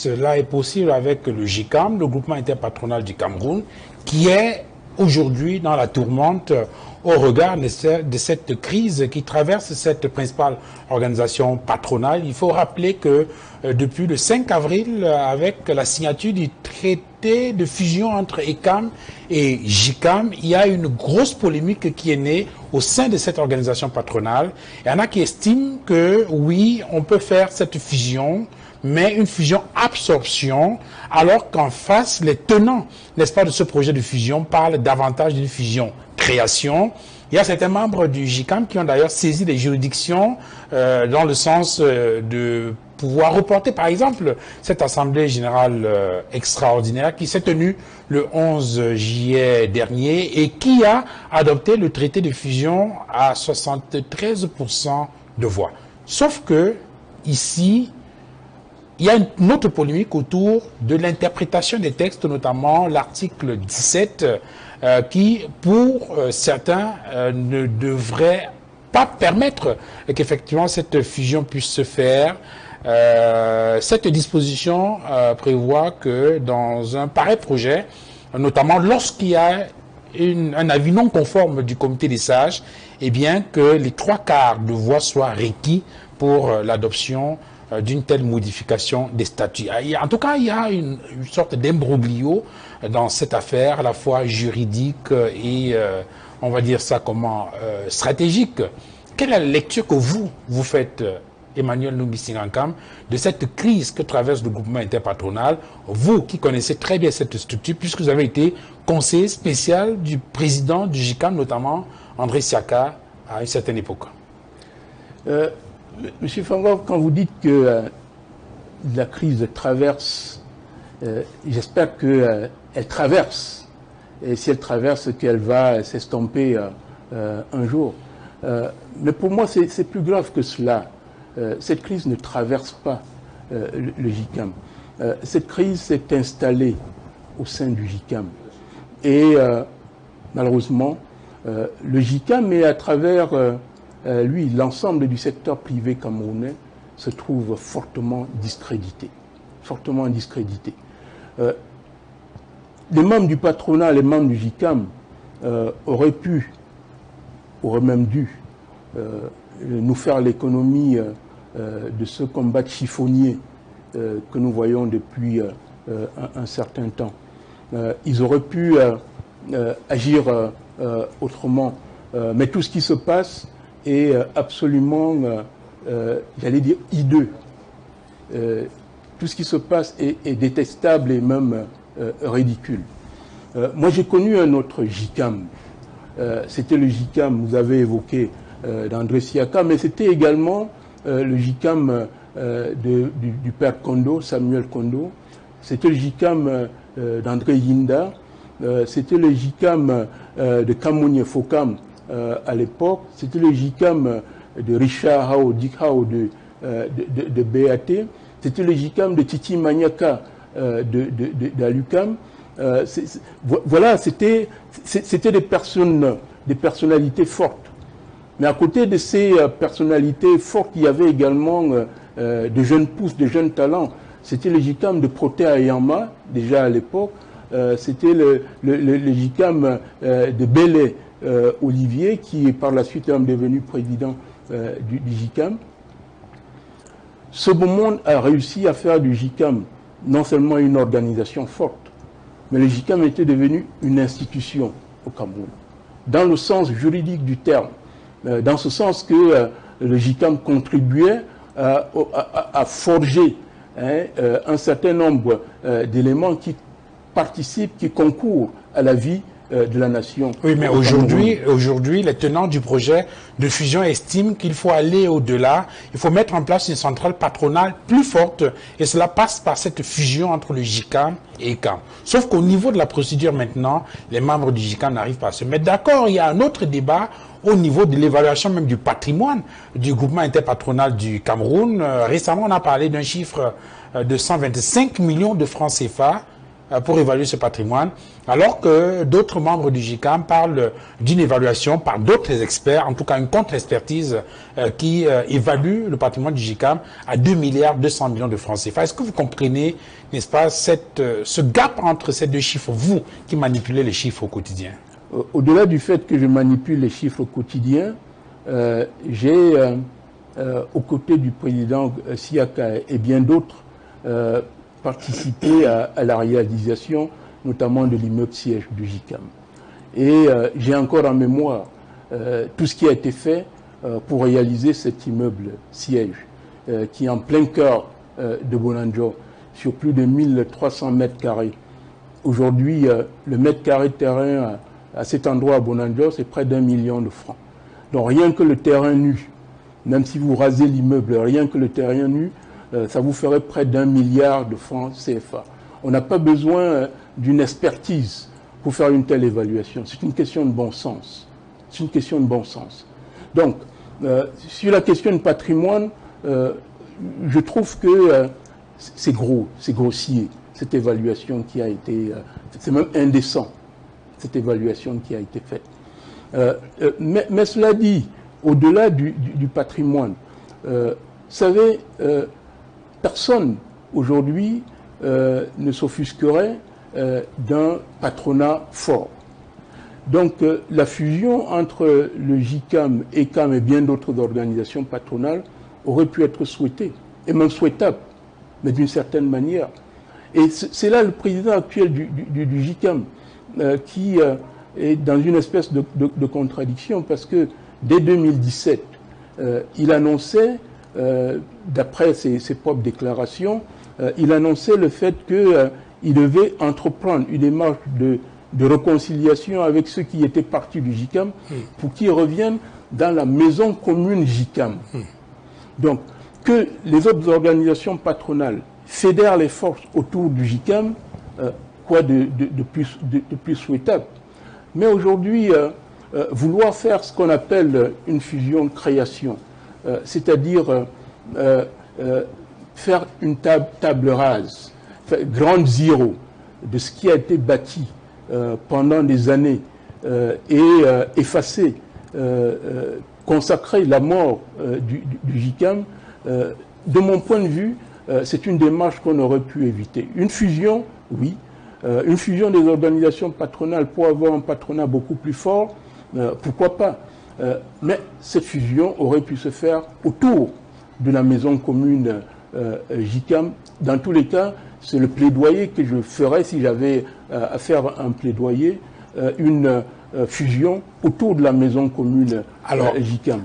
Cela est possible avec le GICAM, le groupement interpatronal du Cameroun, qui est aujourd'hui dans la tourmente au regard de cette crise qui traverse cette principale organisation patronale. Il faut rappeler que depuis le 5 avril, avec la signature du traité de fusion entre ECAM et GICAM, il y a une grosse polémique qui est née au sein de cette organisation patronale. Il y en a qui estiment que oui, on peut faire cette fusion, mais une fusion-absorption, alors qu'en face, les tenants, n'est-ce pas, de ce projet de fusion parlent davantage d'une fusion-création. Il y a certains membres du GICAM qui ont d'ailleurs saisi les juridictions dans le sens de pouvoir reporter, par exemple, cette Assemblée générale extraordinaire qui s'est tenue le 11 juillet dernier et qui a adopté le traité de fusion à 73% de voix. Sauf que, ici, il y a une autre polémique autour de l'interprétation des textes, notamment l'article 17, qui, pour certains, ne devrait pas permettre qu'effectivement cette fusion puisse se faire. Cette disposition prévoit que dans un pareil projet, notamment lorsqu'il y a un avis non conforme du comité des sages, eh bien que les 3/4 de voix soient requis pour l'adoption d'une telle modification des statuts. En tout cas, il y a une sorte d'imbroglio dans cette affaire, à la fois juridique et, on va dire ça comment, stratégique. Quelle est la lecture que vous faites, Emmanuel Numbi Singankam, de cette crise que traverse le groupement interpatronal, vous qui connaissez très bien cette structure, puisque vous avez été conseiller spécial du président du GICAM, notamment André Siaka, à une certaine époque? Monsieur Fangov, quand vous dites que la crise traverse, j'espère qu'elle traverse. Et si elle traverse, qu'elle va s'estomper un jour. Mais pour moi, c'est plus grave que cela. Cette crise ne traverse pas le GICAM. Cette crise s'est installée au sein du GICAM. Et malheureusement, le GICAM est à travers... lui, l'ensemble du secteur privé camerounais se trouve fortement discrédité. Fortement discrédité. Les membres du patronat, les membres du GICAM auraient même dû nous faire l'économie de ce combat chiffonnier que nous voyons depuis un certain temps. Ils auraient pu agir autrement. Mais tout ce qui se passe est absolument, j'allais dire, hideux. Tout ce qui se passe est détestable et même ridicule. Moi, j'ai connu un autre GICAM. C'était le GICAM, vous avez évoqué d'André Siaka, mais c'était également le GICAM du père Kondo, Samuel Kondo. C'était le GICAM d'André Yinda. C'était le GICAM de Kamounye Fokam, à l'époque, c'était le GICAM de Richard Hao, Dick Hao de BAT, c'était le GICAM de Titi Maniaka d'Alucam. Voilà, c'était des personnalités fortes. Mais à côté de ces personnalités fortes, il y avait également de jeunes pousses, de jeunes talents. C'était le GICAM de Proté Ayama, déjà à l'époque. C'était le GICAM de Bélé Olivier, qui est par la suite devenu président du GICAM. Ce beau monde a réussi à faire du GICAM non seulement une organisation forte, mais le GICAM était devenu une institution au Cameroun, dans le sens juridique du terme, dans ce sens que le GICAM contribuait à forger un certain nombre d'éléments qui participent, qui concourent à la vie de la nation. Oui, mais aujourd'hui, les tenants du projet de fusion estiment qu'il faut aller au-delà. Il faut mettre en place une centrale patronale plus forte et cela passe par cette fusion entre le GICAM et ECAM. Sauf qu'au niveau de la procédure maintenant, les membres du GICAM n'arrivent pas à se mettre d'accord. Il y a un autre débat au niveau de l'évaluation même du patrimoine du groupement interpatronal du Cameroun. Récemment, on a parlé d'un chiffre de 125 millions de francs CFA pour évaluer ce patrimoine, alors que d'autres membres du GICAM parlent d'une évaluation par d'autres experts, en tout cas une contre-expertise qui évalue le patrimoine du GICAM à 2 milliards 200 millions de francs CFA. Est-ce que vous comprenez, n'est-ce pas, ce gap entre ces deux chiffres, vous qui manipulez les chiffres au quotidien? Au-delà du fait que je manipule les chiffres au quotidien, j'ai, aux côtés du président Siaka et bien d'autres, participé à la réalisation, notamment de l'immeuble siège du GICAM. Et j'ai encore en mémoire tout ce qui a été fait pour réaliser cet immeuble siège, qui est en plein cœur de Bonanjo, sur plus de 1300 mètres carrés. Aujourd'hui, le mètre carré de terrain à cet endroit à Bonanjo, c'est près d'1 million de francs. Donc rien que le terrain nu, même si vous rasez l'immeuble, rien que le terrain nu, ça vous ferait près d'1 milliard de francs CFA. On n'a pas besoin d'une expertise pour faire une telle évaluation. C'est une question de bon sens. C'est une question de bon sens. Donc, sur la question du patrimoine, je trouve que c'est gros, c'est grossier, cette évaluation qui a été... c'est même indécent, cette évaluation qui a été faite. Mais cela dit, au-delà du patrimoine, vous savez, personne aujourd'hui ne s'offusquerait d'un patronat fort. Donc la fusion entre le GICAM, ECAM et bien d'autres organisations patronales aurait pu être souhaitée, et même souhaitable, mais d'une certaine manière. Et c'est là le président actuel du GICAM qui est dans une espèce de contradiction, parce que dès 2017, il annonçait, d'après ses propres déclarations, il annonçait le fait qu'il devait entreprendre une démarche de réconciliation avec ceux qui étaient partis du GICAM pour qu'ils reviennent dans la maison commune GICAM. Donc, que les autres organisations patronales fédèrent les forces autour du GICAM, quoi de plus souhaitable. Mais aujourd'hui, vouloir faire ce qu'on appelle une fusion-création, c'est-à-dire faire une table rase, grande zéro de ce qui a été bâti pendant des années et effacer, consacrer la mort du GICAM, de mon point de vue, c'est une démarche qu'on aurait pu éviter. Une fusion, oui. Une fusion des organisations patronales pour avoir un patronat beaucoup plus fort, pourquoi pas. Mais cette fusion aurait pu se faire autour de la maison commune GICAM. Dans tous les cas, c'est le plaidoyer que je ferais si j'avais à faire un plaidoyer, une fusion autour de la maison commune GICAM.